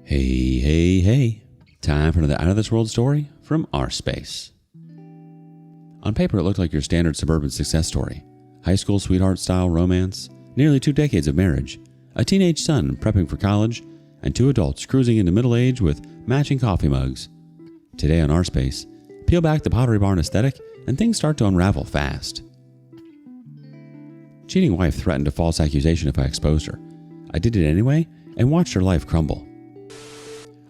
Hey. Time for another out-of-this-world story from rSpace. On paper, it looked like your standard suburban success story. High school sweetheart-style romance, nearly 2 decades of marriage, a teenage son prepping for college, and 2 adults cruising into middle age with matching coffee mugs. Today on rSpace, peel back the Pottery Barn aesthetic and things start to unravel fast. Cheating wife threatened a false accusation if I exposed her. I did it anyway and watched her life crumble.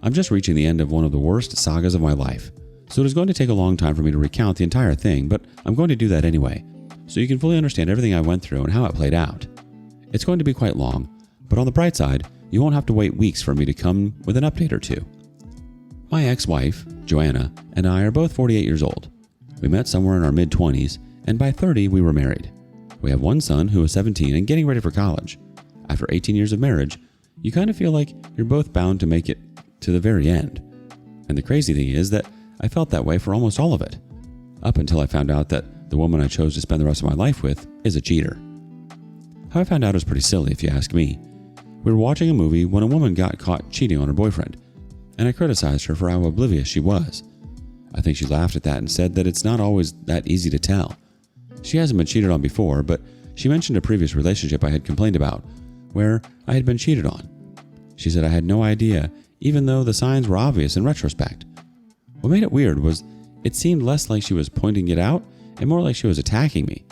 I'm just reaching the end of one of the worst sagas of my life, so it is going to take a long time for me to recount the entire thing, but I'm going to do that anyway, so you can fully understand everything I went through and how it played out. It's going to be quite long, but on the bright side, you won't have to wait weeks for me to come with an update or two. My ex-wife, Joanna, and I are both 48 years old. We met somewhere in our mid-20s, and by 30 we were married. We have one son who is 17 and getting ready for college. After 18 years of marriage, you kind of feel like you're both bound to make it to the very end. And the crazy thing is that I felt that way for almost all of it, up until I found out that the woman I chose to spend the rest of my life with is a cheater. How I found out is pretty silly if you ask me. We were watching a movie when a woman got caught cheating on her boyfriend, and I criticized her for how oblivious she was. I think she laughed at that and said that it's not always that easy to tell. She hasn't been cheated on before, but she mentioned a previous relationship I had complained about, where I had been cheated on. She said I had no idea, even though the signs were obvious in retrospect. What made it weird was it seemed less like she was pointing it out and more like she was attacking me.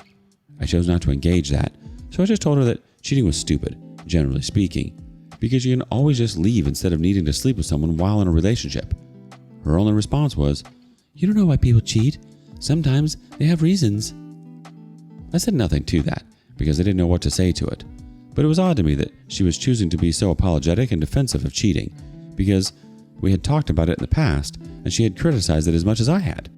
I chose not to engage that, so I just told her that cheating was stupid, generally speaking, because you can always just leave instead of needing to sleep with someone while in a relationship. Her only response was, "You don't know why people cheat. Sometimes they have reasons." I said nothing to that because I didn't know what to say to it, but it was odd to me that she was choosing to be so apologetic and defensive of cheating, because we had talked about it in the past and she had criticized it as much as I had.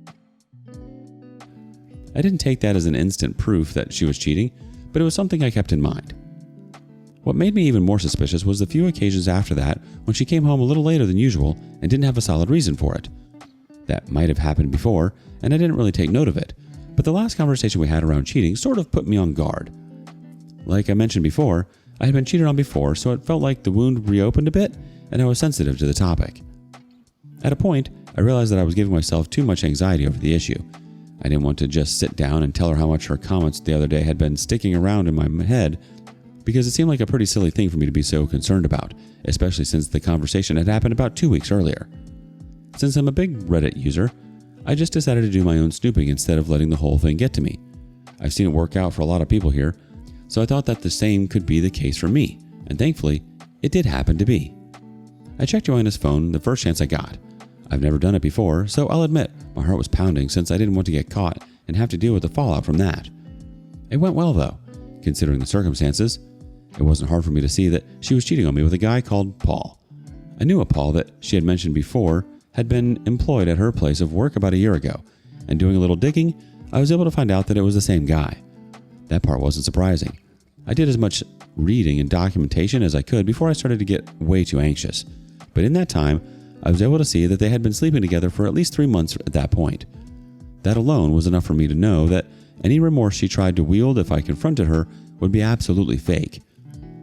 I didn't take that as an instant proof that she was cheating, but it was something I kept in mind. What made me even more suspicious was the few occasions after that when she came home a little later than usual and didn't have a solid reason for it. That might have happened before, and I didn't really take note of it, but the last conversation we had around cheating sort of put me on guard. Like I mentioned before, I had been cheated on before, so it felt like the wound reopened a bit, and I was sensitive to the topic. At a point, I realized that I was giving myself too much anxiety over the issue. I didn't want to just sit down and tell her how much her comments the other day had been sticking around in my head, because it seemed like a pretty silly thing for me to be so concerned about, especially since the conversation had happened about 2 weeks earlier. Since I'm a big Reddit user, I just decided to do my own snooping instead of letting the whole thing get to me. I've seen it work out for a lot of people here, so I thought that the same could be the case for me, and thankfully, it did happen to be. I checked Joanna's phone the first chance I got. I've never done it before, so I'll admit my heart was pounding since I didn't want to get caught and have to deal with the fallout from that. It went well though, considering the circumstances. It wasn't hard for me to see that she was cheating on me with a guy called Paul. I knew a Paul that she had mentioned before had been employed at her place of work about a year ago, and doing a little digging, I was able to find out that it was the same guy. That part wasn't surprising. I did as much reading and documentation as I could before I started to get way too anxious, but in that time, I was able to see that they had been sleeping together for at least 3 months at that point. That alone was enough for me to know that any remorse she tried to wield if I confronted her would be absolutely fake.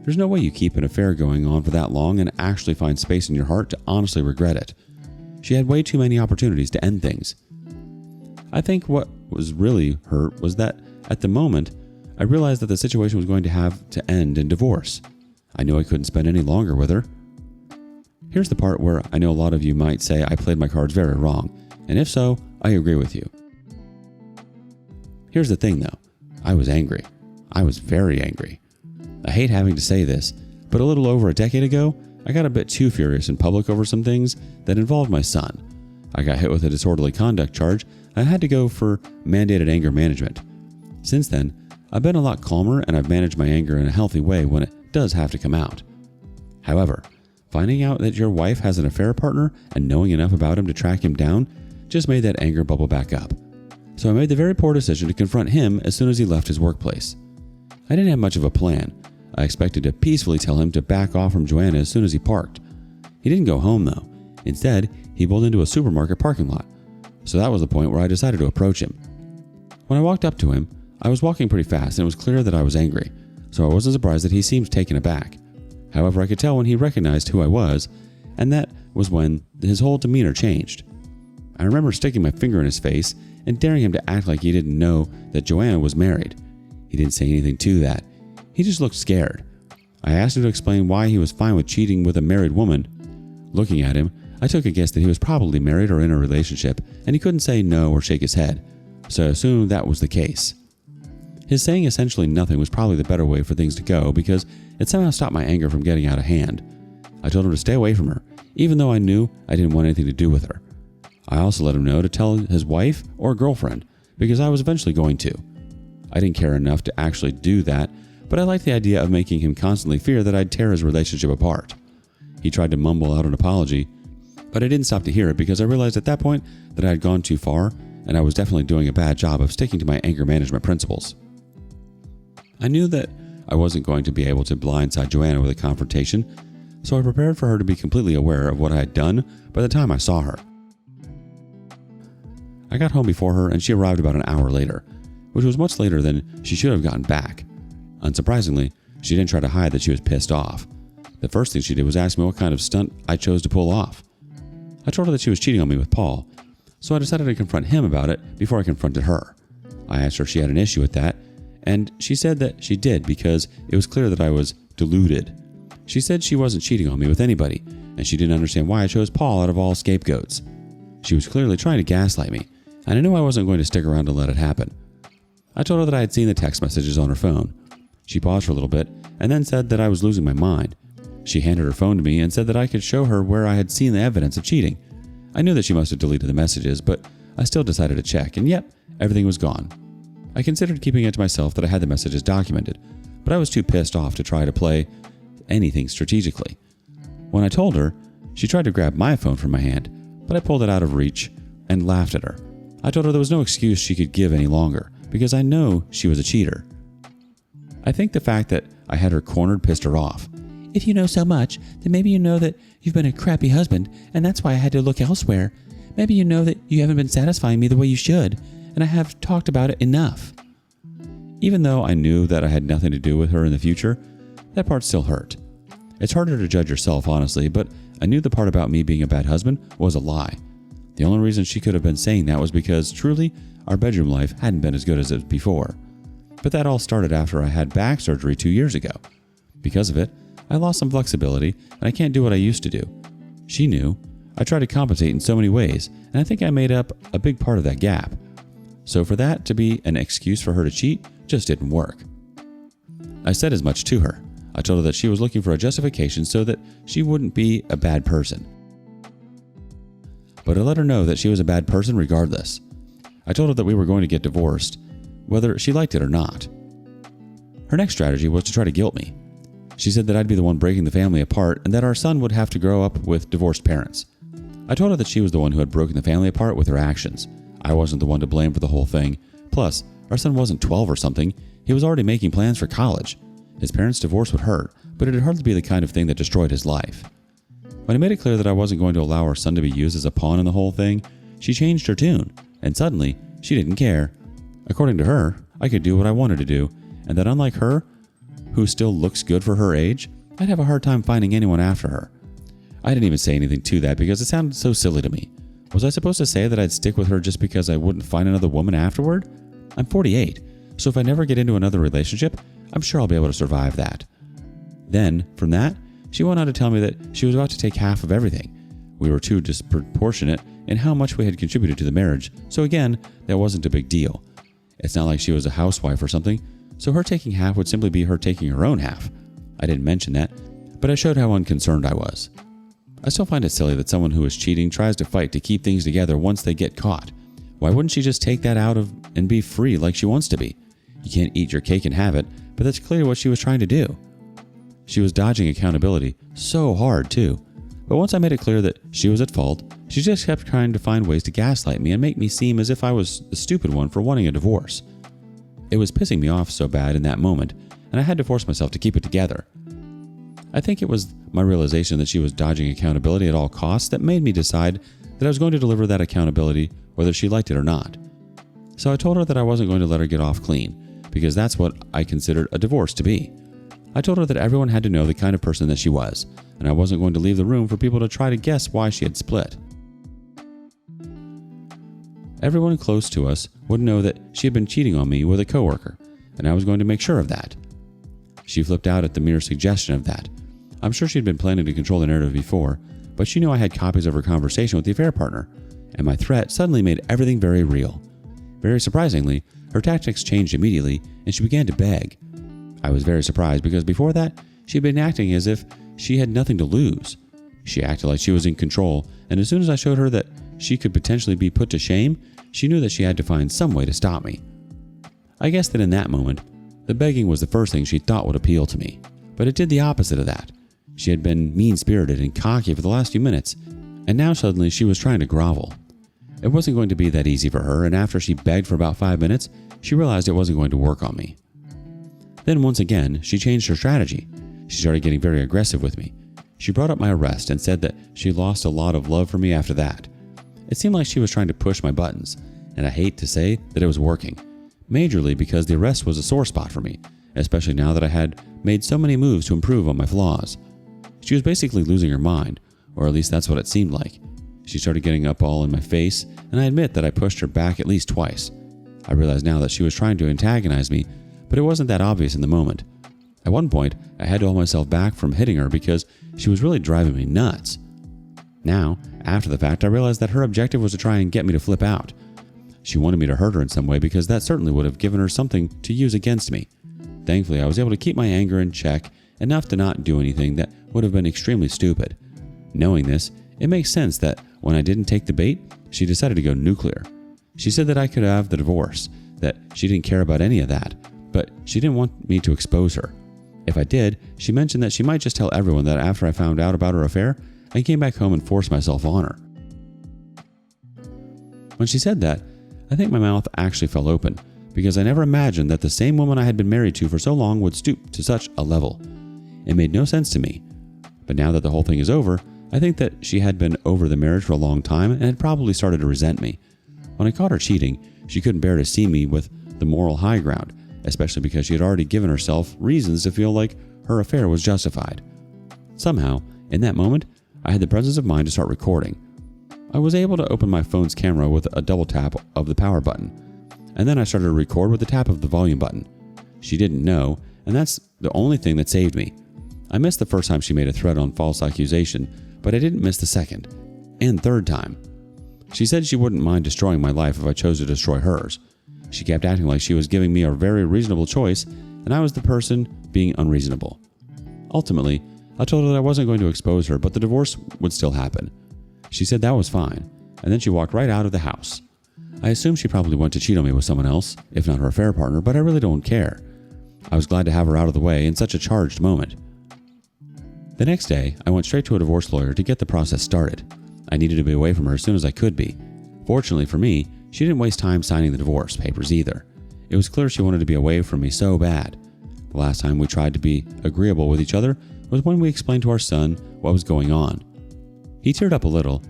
There's no way you keep an affair going on for that long and actually find space in your heart to honestly regret it. She had way too many opportunities to end things. I think what was really hurt was that, at the moment, I realized that the situation was going to have to end in divorce. I knew I couldn't spend any longer with her. Here's the part where I know a lot of you might say I played my cards very wrong, and if so, I agree with you. Here's the thing though, I was angry. I was very angry. I hate having to say this, but a little over a decade ago, I got a bit too furious in public over some things that involved my son. I got hit with a disorderly conduct charge, and I had to go for mandated anger management. Since then, I've been a lot calmer and I've managed my anger in a healthy way when it does have to come out. However, finding out that your wife has an affair partner and knowing enough about him to track him down just made that anger bubble back up. So I made the very poor decision to confront him as soon as he left his workplace. I didn't have much of a plan. I expected to peacefully tell him to back off from Joanna as soon as he parked. He didn't go home though. Instead, he pulled into a supermarket parking lot. So that was the point where I decided to approach him. When I walked up to him, I was walking pretty fast and it was clear that I was angry, so I wasn't surprised that he seemed taken aback. However, I could tell when he recognized who I was and that was when his whole demeanor changed. I remember sticking my finger in his face and daring him to act like he didn't know that Joanna was married. He didn't say anything to that. He just looked scared. I asked him to explain why he was fine with cheating with a married woman. Looking at him, I took a guess that he was probably married or in a relationship, and he couldn't say no or shake his head, so I assumed that was the case. His saying essentially nothing was probably the better way for things to go because it somehow stopped my anger from getting out of hand. I told him to stay away from her, even though I knew I didn't want anything to do with her. I also let him know to tell his wife or girlfriend, because I was eventually going to. I didn't care enough to actually do that, but I liked the idea of making him constantly fear that I'd tear his relationship apart. He tried to mumble out an apology, but I didn't stop to hear it because I realized at that point that I had gone too far, and I was definitely doing a bad job of sticking to my anger management principles. I knew that I wasn't going to be able to blindside Joanna with a confrontation, so I prepared for her to be completely aware of what I had done by the time I saw her. I got home before her and she arrived about an hour later, which was much later than she should have gotten back. Unsurprisingly, she didn't try to hide that she was pissed off. The first thing she did was ask me what kind of stunt I chose to pull off. I told her that she was cheating on me with Paul, so I decided to confront him about it before I confronted her. I asked her if she had an issue with that, and she said that she did because it was clear that I was deluded. She said she wasn't cheating on me with anybody, and she didn't understand why I chose Paul out of all scapegoats. She was clearly trying to gaslight me, and I knew I wasn't going to stick around to let it happen. I told her that I had seen the text messages on her phone. She paused for a little bit, and then said that I was losing my mind. She handed her phone to me and said that I could show her where I had seen the evidence of cheating. I knew that she must have deleted the messages, but I still decided to check, and yep, everything was gone. I considered keeping it to myself that I had the messages documented, but I was too pissed off to try to play anything strategically. When I told her, she tried to grab my phone from my hand, but I pulled it out of reach and laughed at her. I told her there was no excuse she could give any longer, because I know she was a cheater. I think the fact that I had her cornered pissed her off. If you know so much, then maybe you know that you've been a crappy husband, and that's why I had to look elsewhere. Maybe you know that you haven't been satisfying me the way you should, and I have talked about it enough. Even though I knew that I had nothing to do with her in the future, that part still hurt. It's harder to judge yourself, honestly, but I knew the part about me being a bad husband was a lie. The only reason she could have been saying that was because, truly, our bedroom life hadn't been as good as it was before. But that all started after I had back surgery 2 years ago. Because of it, I lost some flexibility, and I can't do what I used to do. She knew. I tried to compensate in so many ways, and I think I made up a big part of that gap. So for that to be an excuse for her to cheat just didn't work. I said as much to her. I told her that she was looking for a justification so that she wouldn't be a bad person. But I let her know that she was a bad person regardless. I told her that we were going to get divorced, whether she liked it or not. Her next strategy was to try to guilt me. She said that I'd be the one breaking the family apart and that our son would have to grow up with divorced parents. I told her that she was the one who had broken the family apart with her actions. I wasn't the one to blame for the whole thing. Plus, our son wasn't 12 or something. He was already making plans for college. His parents' divorce would hurt, but it'd hardly be the kind of thing that destroyed his life. When I made it clear that I wasn't going to allow our son to be used as a pawn in the whole thing, she changed her tune, and suddenly, she didn't care. According to her, I could do what I wanted to do, and that unlike her, who still looks good for her age, I'd have a hard time finding anyone after her. I didn't even say anything to that because it sounded so silly to me. Was I supposed to say that I'd stick with her just because I wouldn't find another woman afterward? I'm 48, so if I never get into another relationship, I'm sure I'll be able to survive that. Then, from that, she went on to tell me that she was about to take half of everything. We were too disproportionate in how much we had contributed to the marriage, so again, that wasn't a big deal. It's not like she was a housewife or something, so her taking half would simply be her taking her own half. I didn't mention that, but I showed how unconcerned I was. I still find it silly that someone who is cheating tries to fight to keep things together once they get caught. Why wouldn't she just take that out of and be free like she wants to be? You can't eat your cake and have it, but that's clearly what she was trying to do. She was dodging accountability so hard too. But once I made it clear that she was at fault, she just kept trying to find ways to gaslight me and make me seem as if I was the stupid one for wanting a divorce. It was pissing me off so bad in that moment, and I had to force myself to keep it together. I think it was my realization that she was dodging accountability at all costs that made me decide that I was going to deliver that accountability whether she liked it or not. So I told her that I wasn't going to let her get off clean, because that's what I considered a divorce to be. I told her that everyone had to know the kind of person that she was, and I wasn't going to leave the room for people to try to guess why she had split. Everyone close to us would know that she had been cheating on me with a coworker, and I was going to make sure of that. She flipped out at the mere suggestion of that. I'm sure she'd been planning to control the narrative before, but she knew I had copies of her conversation with the affair partner, and my threat suddenly made everything very real. Very surprisingly, her tactics changed immediately, and she began to beg. I was very surprised because before that, she had been acting as if she had nothing to lose. She acted like she was in control, and as soon as I showed her that she could potentially be put to shame, she knew that she had to find some way to stop me. I guess that in that moment, the begging was the first thing she thought would appeal to me, but it did the opposite of that. She had been mean-spirited and cocky for the last few minutes, and now suddenly she was trying to grovel. It wasn't going to be that easy for her, and after she begged for about 5 minutes, she realized it wasn't going to work on me. Then once again, she changed her strategy. She started getting very aggressive with me. She brought up my arrest and said that she lost a lot of love for me after that. It seemed like she was trying to push my buttons, and I hate to say that it was working. Majorly because the arrest was a sore spot for me, especially now that I had made so many moves to improve on my flaws. She was basically losing her mind, or at least that's what it seemed like. She started getting up all in my face, and I admit that I pushed her back at least twice. I realize now that she was trying to antagonize me, but it wasn't that obvious in the moment. At one point, I had to hold myself back from hitting her because she was really driving me nuts. Now, after the fact, I realized that her objective was to try and get me to flip out. She wanted me to hurt her in some way because that certainly would have given her something to use against me. Thankfully, I was able to keep my anger in check enough to not do anything that would have been extremely stupid. Knowing this, it makes sense that when I didn't take the bait, she decided to go nuclear. She said that I could have the divorce, that she didn't care about any of that, but she didn't want me to expose her. If I did, she mentioned that she might just tell everyone that after I found out about her affair, I came back home and forced myself on her. When she said that, I think my mouth actually fell open, because I never imagined that the same woman I had been married to for so long would stoop to such a level. It made no sense to me. But now that the whole thing is over, I think that she had been over the marriage for a long time and had probably started to resent me. When I caught her cheating, she couldn't bear to see me with the moral high ground, especially because she had already given herself reasons to feel like her affair was justified. Somehow, in that moment, I had the presence of mind to start recording. I was able to open my phone's camera with a double tap of the power button, and then I started to record with the tap of the volume button. She didn't know, and that's the only thing that saved me. I missed the first time she made a threat on false accusation, but I didn't miss the second and third time. She said she wouldn't mind destroying my life if I chose to destroy hers. She kept acting like she was giving me a very reasonable choice, and I was the person being unreasonable. Ultimately, I told her that I wasn't going to expose her, but the divorce would still happen. She said that was fine, and then she walked right out of the house. I assume she probably went to cheat on me with someone else, if not her affair partner, but I really don't care. I was glad to have her out of the way in such a charged moment. The next day, I went straight to a divorce lawyer to get the process started. I needed to be away from her as soon as I could be. Fortunately for me, she didn't waste time signing the divorce papers either. It was clear she wanted to be away from me so bad. The last time we tried to be agreeable with each other was when we explained to our son what was going on. He teared up a little,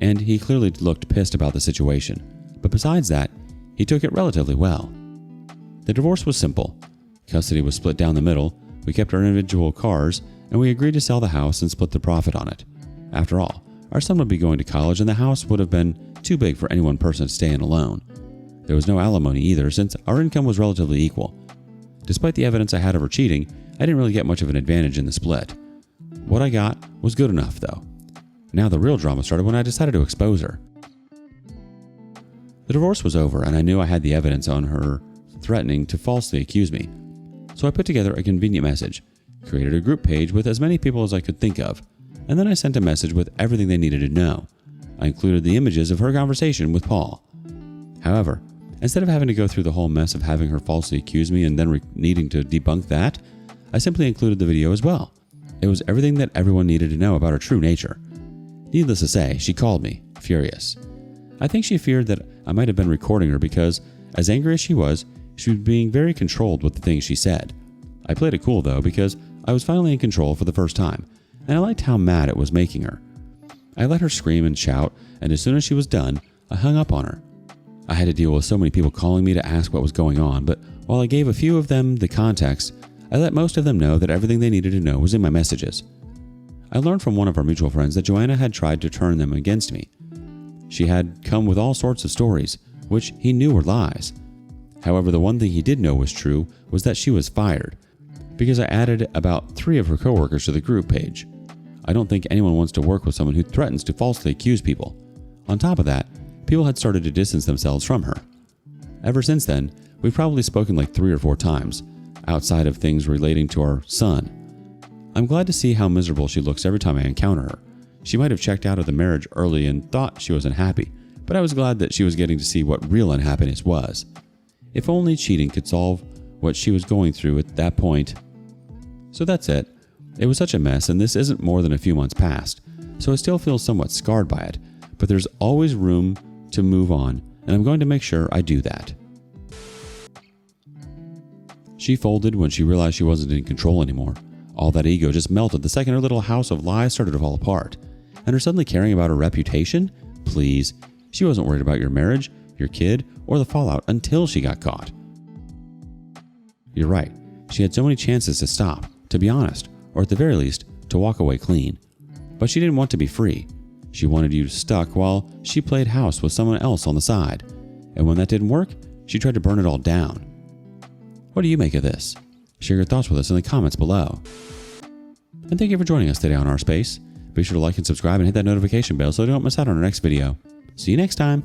and he clearly looked pissed about the situation. But besides that, he took it relatively well. The divorce was simple. Custody was split down the middle, we kept our individual cars, and we agreed to sell the house and split the profit on it. After all, our son would be going to college and the house would have been too big for any one person to stay in alone. There was no alimony either since our income was relatively equal. Despite the evidence I had of her cheating, I didn't really get much of an advantage in the split. What I got was good enough though. Now the real drama started when I decided to expose her. The divorce was over and I knew I had the evidence on her threatening to falsely accuse me. So I put together a convenient message, created a group page with as many people as I could think of, and then I sent a message with everything they needed to know. I included the images of her conversation with Paul. However, instead of having to go through the whole mess of having her falsely accuse me and then needing to debunk that, I simply included the video as well. It was everything that everyone needed to know about her true nature. Needless to say, she called me, furious. I think she feared that I might have been recording her because, as angry as she was being very controlled with the things she said. I played it cool though because I was finally in control for the first time, and I liked how mad it was making her. I let her scream and shout, and as soon as she was done, I hung up on her. I had to deal with so many people calling me to ask what was going on, but while I gave a few of them the context, I let most of them know that everything they needed to know was in my messages. I learned from one of our mutual friends that Joanna had tried to turn them against me. She had come with all sorts of stories, which he knew were lies. However, the one thing he did know was true was that she was fired, because I added about 3 of her coworkers to the group page. I don't think anyone wants to work with someone who threatens to falsely accuse people. On top of that, people had started to distance themselves from her. Ever since then, we've probably spoken like 3 or 4 times, outside of things relating to our son. I'm glad to see how miserable she looks every time I encounter her. She might have checked out of the marriage early and thought she was unhappy, but I was glad that she was getting to see what real unhappiness was. If only cheating could solve what she was going through at that point. So that's it. It was such a mess, and this isn't more than a few months past, so I still feel somewhat scarred by it, but there's always room to move on, and I'm going to make sure I do that. She folded when she realized she wasn't in control anymore. All that ego just melted the second her little house of lies started to fall apart. And her suddenly caring about her reputation? Please. She wasn't worried about your marriage, your kid, or the fallout until she got caught. You're right. She had so many chances to stop, to be honest, or at the very least, to walk away clean. But she didn't want to be free. She wanted you stuck while she played house with someone else on the side. And when that didn't work, she tried to burn it all down. What do you make of this? Share your thoughts with us in the comments below. And thank you for joining us today on rSpace. Be sure to like and subscribe and hit that notification bell so you don't miss out on our next video. See you next time.